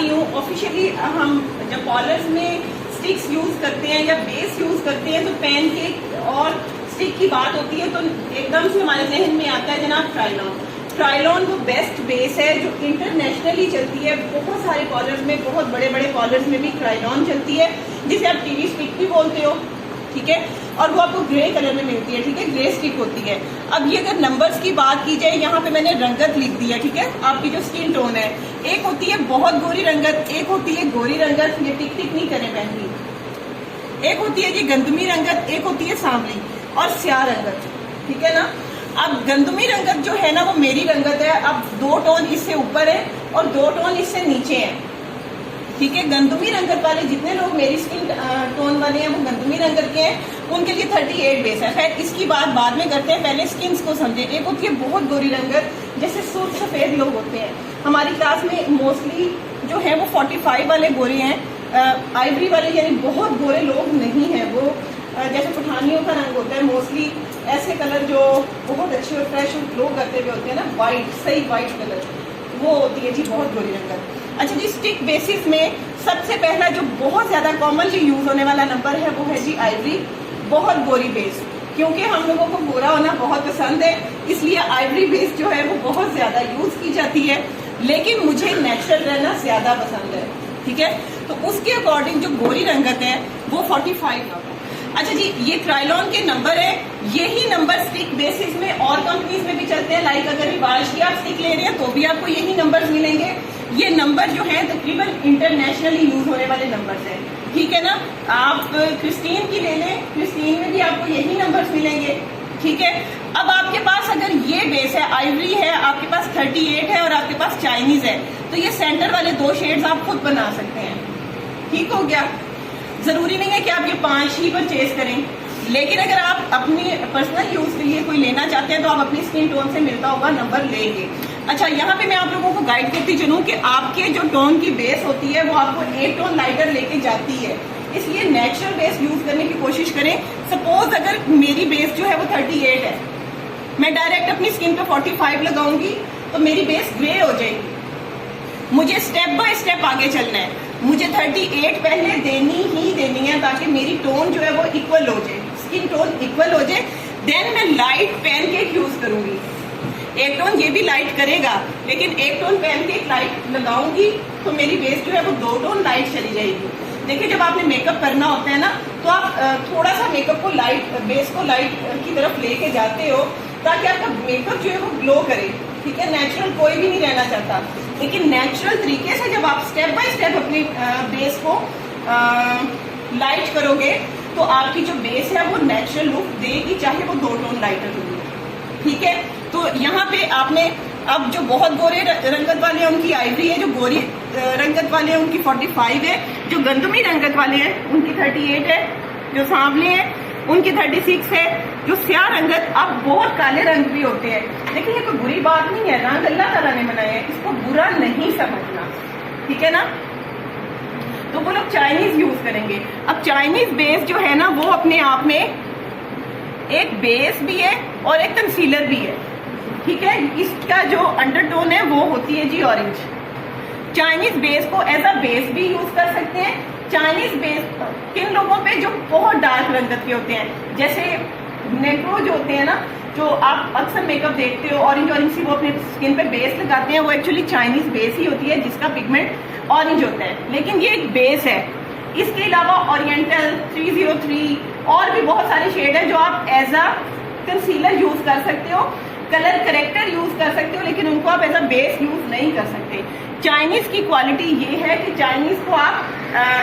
रही हूँ। ऑफिशियली हम जब पॉलर्स में स्टिक्स यूज करते हैं या बेस यूज करते हैं तो पैनकेक और स्टिक की बात होती है तो एकदम से हमारे जहन में आता है जनाब ट्राइलॉन। ट्राइलॉन वो बेस्ट बेस है जो इंटरनेशनली चलती है। बहुत सारे कॉलर्स में, बहुत बड़े बड़े कॉलर्स में भी ट्राइलॉन चलती है, जिसे आप टीवी स्टिक भी बोलते हो, ठीक है। और वो आपको ग्रे कलर में मिलती है, ठीक है, ग्रे स्टिक होती है। अब ये अगर नंबर्स की बात की जाए, यहाँ पे मैंने रंगत लिख दी है, ठीक है, आपकी जो स्किन टोन है। एक होती है बहुत गोरी रंगत, एक होती है गोरी रंगत, ये टिक टिक नहीं करें बहन जी। एक होती है जी गंदमी रंगत, एक होती है सांवली और स्याह रंगत, ठीक है ना। अब गंदमी रंगत जो है ना वो मेरी रंगत है। अब 2 टोन इससे ऊपर है और 2 टोन इससे नीचे है, ठीक है। गंदमी रंगत वाले जितने लोग मेरी स्किन टोन वाले हैं वो गंदमी रंगत के हैं, उनके लिए 38 बेस है। खैर इसकी बात बाद में करते हैं, पहले स्किन को समझे। एक होती है बहुत गोरी रंगत, जैसे सुर्ख सफेद लोग होते हैं। हमारी क्लास में मोस्टली जो है वो 45 वाले गोरे हैं। आइवरी वाले यानी बहुत गोरे लोग नहीं है। वो जैसे पठानियों का रंग होता है मोस्टली ऐसे कलर जो बहुत अच्छे और फ्रेश और ग्लो करते हुए होते हैं ना, वाइट, सही वाइट कलर, वो होती है जी बहुत गोरी रंगत। अच्छा जी, स्टिक बेसिस में सबसे पहला जो बहुत ज्यादा कॉमनली यूज होने वाला नंबर है वो है जी आइवरी, बहुत गोरी बेस। क्योंकि हम लोगों को गोरा होना बहुत पसंद है, इसलिए आइवरी बेस जो है वो बहुत ज्यादा यूज की जाती है। लेकिन मुझे नेचुरल रहना ज्यादा पसंद है, ठीक है। तो उसके अकॉर्डिंग जो गोरी रंगत है वो 45 है। अच्छा जी, ये ट्राइलॉन के नंबर है। यही नंबर स्टिक बेसिस में और कंपनीज में भी चलते हैं। लाइक अगर रिवाज की आप स्टिक ले रहे हैं तो भी आपको यही नंबर्स मिलेंगे। ये नंबर जो है तकरीबन इंटरनेशनली यूज होने वाले नंबर्स हैं, ठीक है ना। आप क्रिस्टीन की ले लें, क्रिस्टीन में भी आपको यही नंबर्स मिलेंगे, ठीक है। अब आपके पास अगर ये बेस है, आइवरी है, आपके पास 38 है और आपके पास चाइनीज है, तो ये सेंटर वाले 2 शेड्स आप खुद बना सकते हैं, ठीक हो गया। जरूरी नहीं है कि आप ये 5 ही परचेज करें, लेकिन अगर आप अपनी पर्सनल यूज के लिए कोई लेना चाहते हैं तो आप अपनी स्किन टोन से मिलता हुआ नंबर लेंगे। अच्छा, यहाँ पे मैं आप लोगों को गाइड करती चलूं कि आपके जो टोन की बेस होती है वो आपको 1 टोन लाइटर लेके जाती है, इसलिए नेचुरल बेस यूज करने की कोशिश करें। सपोज अगर मेरी बेस जो है वो 38 है, मैं डायरेक्ट अपनी स्किन पे 45 लगाऊंगी तो मेरी बेस ग्रे हो जाएगी। मुझे स्टेप बाय स्टेप आगे चलना है, मुझे 38 पहले देनी ही देनी है ताकि मेरी टोन जो है वो इक्वल हो जाए, स्किन टोन इक्वल हो जाए। देन मैं लाइट पैनकेक यूज करूंगी। 1 टोन ये भी लाइट करेगा, लेकिन 1 टोन पैनकेक लाइट लगाऊंगी तो मेरी बेस जो है वो 2 टोन लाइट चली जाएगी। देखिए, जब आपने मेकअप करना होता है ना तो आप थोड़ा सा मेकअप को लाइट, बेस को लाइट की तरफ लेके जाते हो ताकि आपका मेकअप जो है वो ग्लो करे, ठीक है। नेचुरल कोई भी नहीं रहना चाहता, लेकिन नेचुरल तरीके से जब आप स्टेप बाय स्टेप अपनी बेस को लाइट करोगे तो आपकी जो बेस है वो नेचुरल लुक देगी, चाहे वो 2 टोन लाइटर होगी, ठीक है। तो यहाँ पे आपने अब जो बहुत गोरे रंगत वाले हैं उनकी आइवरी है, जो गोरी रंगत वाले हैं उनकी 45 है, जो गंदमी रंगत वाले हैं उनकी 38 है, जो सांवले हैं उनकी 36 है, जो स्याह रंगत, अब बहुत काले रंग भी होते हैं, लेकिन ये कोई बुरी बात नहीं है, रंग अल्लाह ताला ने बनाए हैं, इसको बुरा नहीं समझना, ठीक है ना। तो वो लोग चाइनीज यूज करेंगे। अब चाइनीज बेस जो है ना वो अपने आप में एक बेस भी है और एक कंसीलर भी है, ठीक है। इसका जो अंडरटोन है वो होती है जी ऑरेंज। चाइनीज बेस को एज अ बेस भी यूज कर सकते हैं। चाइनीज बेस किन लोगों पे जो बहुत डार्क रंगत के होते हैं, जैसे नेग्रो जो होते हैं ना, जो आप अक्सर मेकअप देखते हो ऑरेंज ऑरेंज सी, वो अपने स्किन पे बेस लगाते हैं, वो एक्चुअली चाइनीज बेस ही होती है जिसका पिगमेंट ऑरेंज होता है, लेकिन ये एक बेस है। इसके अलावा ओरिएंटल 303 और भी बहुत सारे शेड है जो आप एज अ कंसीलर यूज कर सकते हो, कलर करेक्टर यूज कर सकते हो, लेकिन उनको आप एज अ बेस यूज नहीं कर सकते। चाइनीज की क्वालिटी ये है कि चाइनीज को आप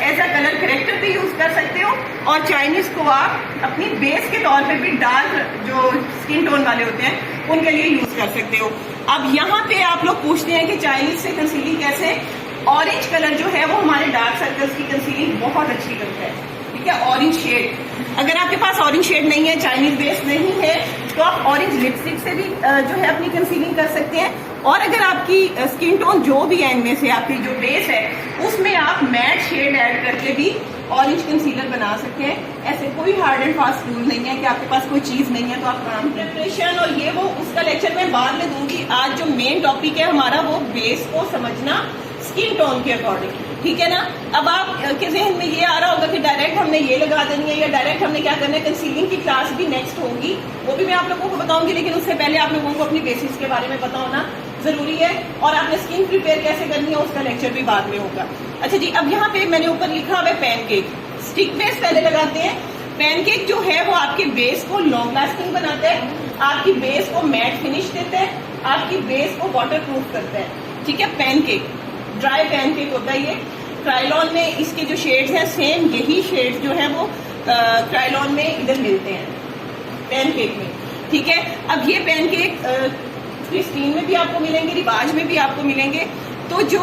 एज अ कलर करेक्टर भी यूज कर सकते हो और चाइनीज को आप अपनी बेस के तौर पे भी डार्क जो स्किन टोन वाले होते हैं उनके लिए यूज कर सकते हो। अब यहाँ पे आप लोग पूछते हैं कि चाइनीज से कंसीलिंग कैसे। ऑरेंज कलर जो है वो हमारे डार्क सर्कल्स की कंसीलिंग बहुत अच्छी करता है, ठीक है। ऑरेंज शेड, अगर आपके पास ऑरेंज शेड नहीं है, चाइनीज बेस नहीं है, तो आप ऑरेंज लिपस्टिक से भी जो है अपनी कंसीलिंग कर सकते हैं। और अगर आपकी स्किन टोन जो भी है इनमें से आपकी जो बेस है उसमें आप मैट शेड ऐड करके भी ऑरेंज कंसीलर बना सकते हैं। ऐसे कोई हार्ड एंड फास्ट रूल नहीं है कि आपके पास कोई चीज नहीं है तो आप काम प्रिपरेशन और ये वो उसका लेक्चर मैं बाद में दूंगी। आज जो मेन टॉपिक है हमारा वो बेस को समझना, स्किन टोन के अकॉर्डिंग, ठीक है ना। अब आप के जहन में ये आ रहा होगा कि डायरेक्ट हमने ये लगा देनी है या डायरेक्ट हमने क्या करना है। कंसीलिंग की क्लास भी नेक्स्ट होगी, वो भी मैं आप लोगों को बताऊंगी, लेकिन उससे पहले आप लोगों को अपनी बेसिक्स के बारे में पता होना जरूरी है। और आपने स्किन प्रिपेयर कैसे करनी है उसका लेक्चर भी बाद में होगा। अच्छा जी, अब यहाँ पे मैंने ऊपर लिखा हुआ है पैनकेक। स्टिक बेस पहले लगाते हैं। पैनकेक जो है वो आपके बेस को लॉन्ग लास्टिंग बनाता है, आपकी बेस को मैट फिनिश देता है, आपकी बेस को वाटर प्रूफ करता है, ठीक है। पैनकेक ड्राई पैनकेक होता है ये। क्राइलॉन में इसके जो शेड्स हैं सेम यही शेड्स जो है वो क्राइलॉन में इधर मिलते हैं पैनकेक में, ठीक है। अब ये पैनकेक स्क्रीन में भी आपको मिलेंगे, रिवाज में भी आपको मिलेंगे। तो जो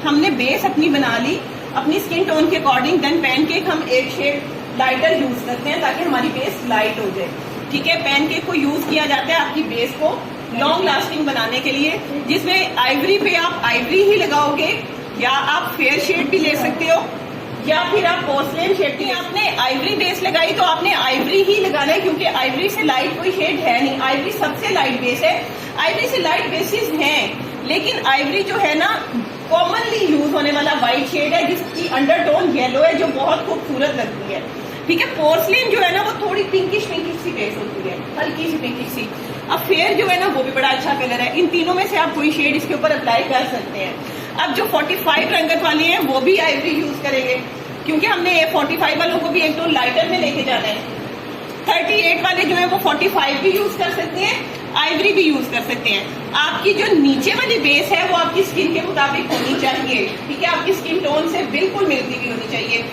हमने बेस अपनी बना ली अपनी स्किन टोन के अकॉर्डिंग, देन पैनकेक हम एक शेड लाइटर यूज करते हैं ताकि हमारी बेस लाइट हो जाए, ठीक है। पैनकेक को यूज किया जाता है आपकी बेस को लॉन्ग लास्टिंग बनाने के लिए, जिसमें आइवरी पे आप आइवरी ही लगाओगे या आप फेयर शेड भी ले सकते हो या फिर आप पोर्सलेन शेड भी। आपने आइवरी बेस लगाई तो आपने आइवरी ही लगाना है, क्योंकि आइवरी से लाइट कोई शेड है नहीं। आइवरी सबसे लाइट बेस है, आइवरी से लाइट बेसिस हैं, लेकिन आइवरी जो है ना कॉमनली यूज होने वाला व्हाइट शेड है जिसकी अंडरटोन येलो है, जो बहुत खूबसूरत लगती है, ठीक है। पोर्सलेन जो है ना वो थोड़ी पिंकिश सी बेस होती है, हल्की सी पिंकिश सी। अब फेयर जो है ना वो भी बड़ा अच्छा कलर है। इन तीनों में से आप कोई शेड इसके ऊपर अप्लाई कर सकते हैं। अब जो 45 रंगत वाले हैं वो भी आइवरी यूज करेंगे, क्योंकि हमने 45 वालों को भी एक टोन लाइटर में लेके जाना है। 38 वाले जो है वो 45 भी यूज कर सकते हैं, आइवरी भी यूज कर सकते हैं। आपकी जो नीचे वाली बेस है वो आपकी स्किन के मुताबिक होनी चाहिए, ठीक है। आपकी स्किन टोन से बिल्कुल मिलती हुई होनी चाहिए।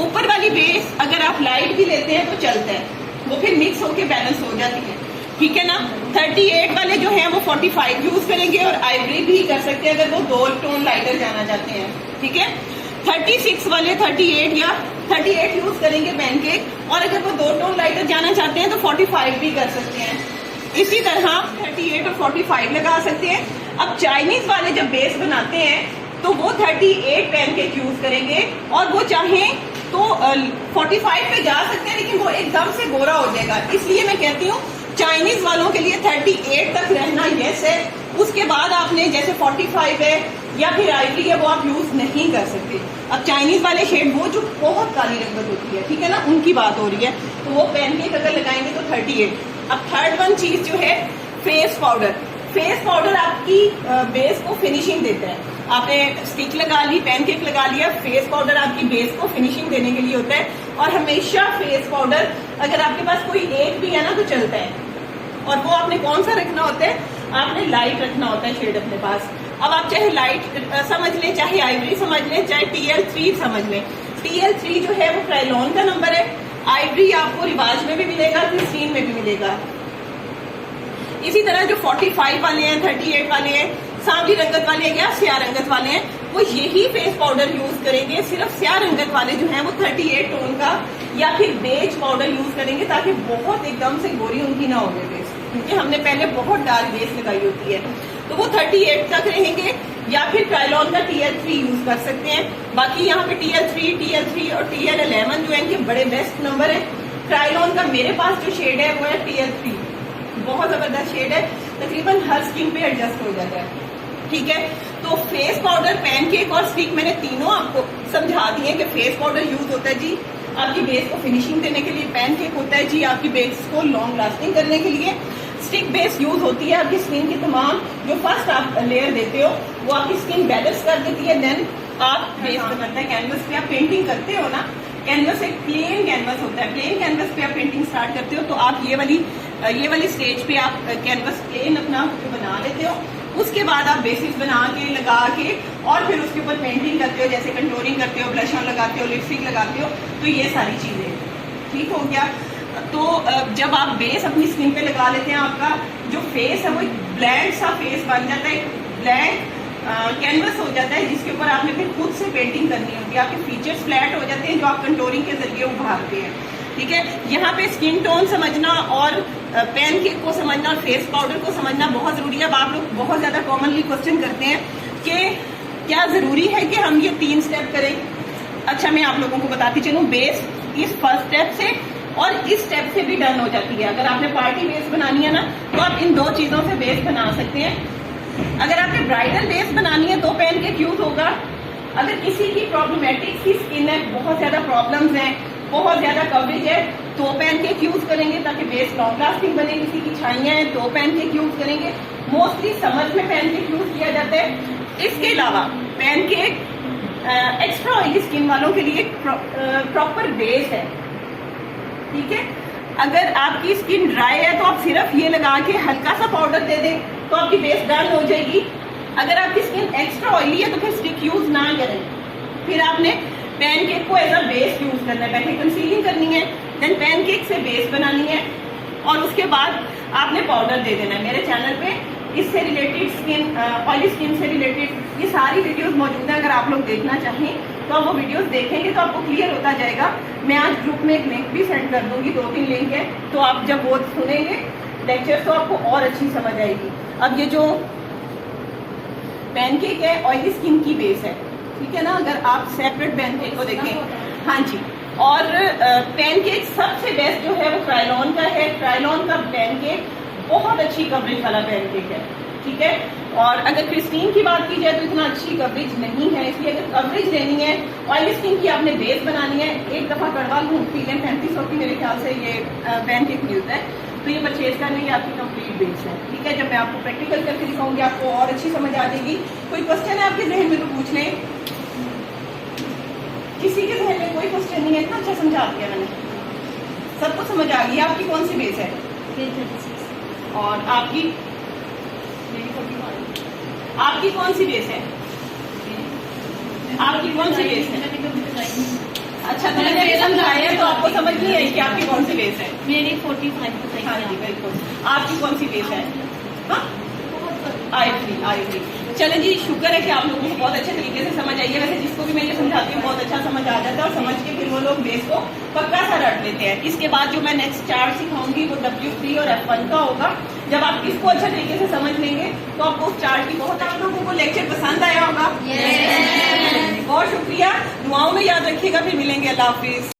ऊपर वाली बेस अगर आप लाइट भी लेते हैं तो चलता है, वो फिर मिक्स होके बैलेंस हो जाती है, ठीक है ना। 38 वाले जो हैं वो 45 यूज करेंगे और आइवरी भी कर सकते हैं अगर वो 2 टोन लाइटर जाना चाहते हैं, ठीक है। 36 वाले 38 या 38 यूज करेंगे पैनकेक, और अगर वो 2 टोन लाइटर जाना चाहते हैं तो 45 भी कर सकते हैं। इसी तरह 38 और 45 लगा सकते हैं। अब चाइनीज वाले जब बेस बनाते हैं तो वो 38 पैनकेक यूज करेंगे, और वो चाहें तो 45 पे जा सकते हैं, लेकिन वो एकदम से गोरा हो जाएगा। इसलिए मैं कहती हूँ चाइनीज वालों के लिए 38 तक रहना यस है, उसके बाद आपने जैसे 45 है या फिर आइवरी है वो आप यूज नहीं कर सकते। अब चाइनीज वाले शेड वो जो बहुत काली रंगत होती है, ठीक है ना, उनकी बात हो रही है, तो वो पैनकेक अगर लगाएंगे तो 38। अब थर्ड वन चीज जो है फेस पाउडर। फेस पाउडर आपकी बेस को फिनिशिंग देता है। आपने स्टिक लगा ली, पैनकेक लगा लिया, फेस पाउडर आपकी बेस को फिनिशिंग देने के लिए होता है। और हमेशा फेस पाउडर अगर आपके पास कोई एक भी है ना तो चलता है, और वो आपने कौन सा रखना होता है, आपने लाइट रखना होता है शेड अपने पास। अब आप चाहे लाइट समझ लें, चाहे आइवरी समझ लें, चाहे TL3 समझ लें। TL3 जो है वो क्राइलॉन का नंबर है, आइवरी आपको रिवाज में भी मिलेगा, क्रिस्टीन में भी मिलेगा। इसी तरह जो 45 वाले हैं, 38 वाले हैं, सांवली रंगत वाले या स्याह रंगत वाले हैं, वो यही फेस पाउडर यूज करेंगे। सिर्फ स्याह रंगत वाले जो हैं वो 38 टोन का या फिर बेज पाउडर यूज करेंगे, ताकि बहुत एकदम से गोरी उनकी ना हो जाए बेस, क्योंकि हमने पहले बहुत डार्क बेस लगाई होती है। तो वो 38 तक रहेंगे, या फिर क्राइलॉन का TL3 यूज कर सकते हैं। बाकी यहाँ पे TL3 और TL11 जो है इनके बड़े बेस्ट नंबर है। क्राइलॉन का मेरे पास जो शेड है वो है TL3, बहुत जबरदस्त शेड है, तकरीबन हर स्किन पे एडजस्ट हो जाता है, ठीक है। तो फेस पाउडर, पैनकेक और स्टिक मैंने तीनों आपको समझा दिए कि फेस पाउडर यूज होता है जी आपकी बेस को फिनिशिंग देने के लिए, पैनकेक होता है जी आपकी बेस को लॉन्ग लास्टिंग करने के लिए, स्टिक बेस यूज होती है आपकी स्किन की तमाम जो फर्स्ट आप लेयर देते हो वो आपकी स्किन बैलेंस कर देती है। देन आप बेस बनाते हैं, कैनवस पे आप पेंटिंग करते हो ना, कैनवस एक प्लेन कैनवस होता है, प्लेन कैनवस पे आप पेंटिंग स्टार्ट करते हो, तो आप ये वाली स्टेज पे आप कैनवस प्लेन अपना बना लेते हो। उसके बाद आप बेसिस बना के लगा के और फिर उसके ऊपर पेंटिंग करते हो, जैसे कंटूरिंग करते हो, ब्लश ऑन लगाते हो, लिपस्टिक लगाते हो, तो ये सारी चीजें ठीक हो गया। तो जब आप बेस अपनी स्किन पे लगा लेते हैं, आपका जो फेस है वो एक ब्लैंक सा फेस बन जाता है, ब्लैंक कैनवस हो जाता है, जिसके ऊपर आपने फिर खुद से पेंटिंग करनी होती है। आपके फीचर्स फ्लैट हो जाते हैं जो आप कंटूरिंग के जरिए उभारते हैं, ठीक है। यहाँ पे स्किन टोन समझना और पैनकेक को समझना और फेस पाउडर को समझना बहुत जरूरी है। अब आप लोग बहुत ज्यादा कॉमनली क्वेश्चन करते हैं कि क्या जरूरी है कि हम ये 3 स्टेप करें। अच्छा, मैं आप लोगों को बताती चलूं, बेस इस फर्स्ट स्टेप से और इस स्टेप से भी डन हो जाती है। अगर आपने पार्टी बेस बनानी है ना तो आप इन 2 चीजों से बेस बना सकते हैं। अगर आपने ब्राइडल बेस बनानी है तो पैनकेक यूज होगा। अगर किसी की प्रॉब्लमेटिक सी स्किन है, बहुत ज्यादा प्रॉब्लम्स हैं, बहुत ज्यादा कवरेज है, तो पैनकेक यूज करेंगे ताकि बेस लॉन्ग लास्टिंग बने। किसी की छाइयां हैं तो पैनकेक यूज करेंगे। मोस्टली समर में पैनकेक यूज किया जाता है। इसके अलावा पैनकेक एक्स्ट्रा ऑयली स्किन वालों के लिए प्रॉपर बेस है, ठीक है। अगर आपकी स्किन ड्राई है तो आप सिर्फ ये लगा के हल्का सा पाउडर दे दें तो आपकी बेस डन हो जाएगी। अगर आपकी स्किन एक्स्ट्रा ऑयली है तो फिर स्टिक यूज ना करें। फिर आपने पैनकेक को एज अ बेस यूज करना है। पहले कंसीलिंग करनी है, देन पैनकेक से बेस बनानी है और उसके बाद आपने पाउडर दे देना है। मेरे चैनल पे इससे रिलेटेड स्किन ऑयली स्किन से रिलेटेड ये सारी वीडियोस मौजूद हैं। अगर आप लोग देखना चाहें तो आप वो वीडियोस देखेंगे तो आपको क्लियर होता जाएगा। मैं आज ग्रुप में एक लिंक भी सेंड कर दूंगी, 2-3 लिंक है, तो आप जब वो सुनेंगे लेक्चर तो आपको और अच्छी समझ आएगी। अब ये जो पैनकेक है ऑयली स्किन की बेस है, ठीक है ना। अगर आप सेपरेट पैनकेक को देखें, हाँ जी। और पैनकेक सबसे बेस्ट जो है वो क्रायलॉन का है। क्रायलॉन का पैनकेक बहुत अच्छी कवरेज वाला पैनकेक है, ठीक है। और अगर क्रिस्टीन की बात की जाए तो इतना अच्छी कवरेज नहीं है, इसलिए अगर कवरेज लेनी है, ऑयली स्किन की आपने बेस बनानी है, एक दफा कड़वा घूम पी लें। 3500 की मेरे ख्याल से ये पैनकेक मिलता है, तो ये परचेज करने की आपकी कंप्लीट बेस है, ठीक है। जब मैं आपको प्रैक्टिकल करके दिखाऊंगी आपको और अच्छी समझ आ जाएगी। कोई क्वेश्चन है आपके जहन में तो पूछ लें। किसी के जहन में कोई क्वेश्चन नहीं है? इतना अच्छा समझा दिया मैंने, सबको समझ आ गई। आपकी कौन सी बेस है? और आपकी कौन सी बेस है? आपकी कौन सी बेस है? अच्छा, तो मैंने ये समझाया तो आपको समझ नहीं आई कि आपकी कौन सी बेस है? मेरी 45। हाँ जी बिल्कुल। आपकी कौन सी बेस है? हाँ, आई थी। चलें जी, शुक्र है कि आप लोगों को बहुत अच्छे तरीके से समझ आई है। वैसे जिसको भी मैं ये समझाती हूँ बहुत अच्छा समझ आ जाता है और समझ के फिर वो लोग बेस को पक्का सा रट लेते हैं। इसके बाद जो मैं नेक्स्ट चार्ट सिखाऊंगी वो W3 और F1 का होगा। जब आप इसको अच्छे तरीके से समझ लेंगे तो आपको उस चार्ट की बहुत, आप लोगों को लेक्चर पसंद आया होगा। बहुत शुक्रिया, दुआओं में याद रखिएगा। फिर मिलेंगे। अल्लाह हाफिज।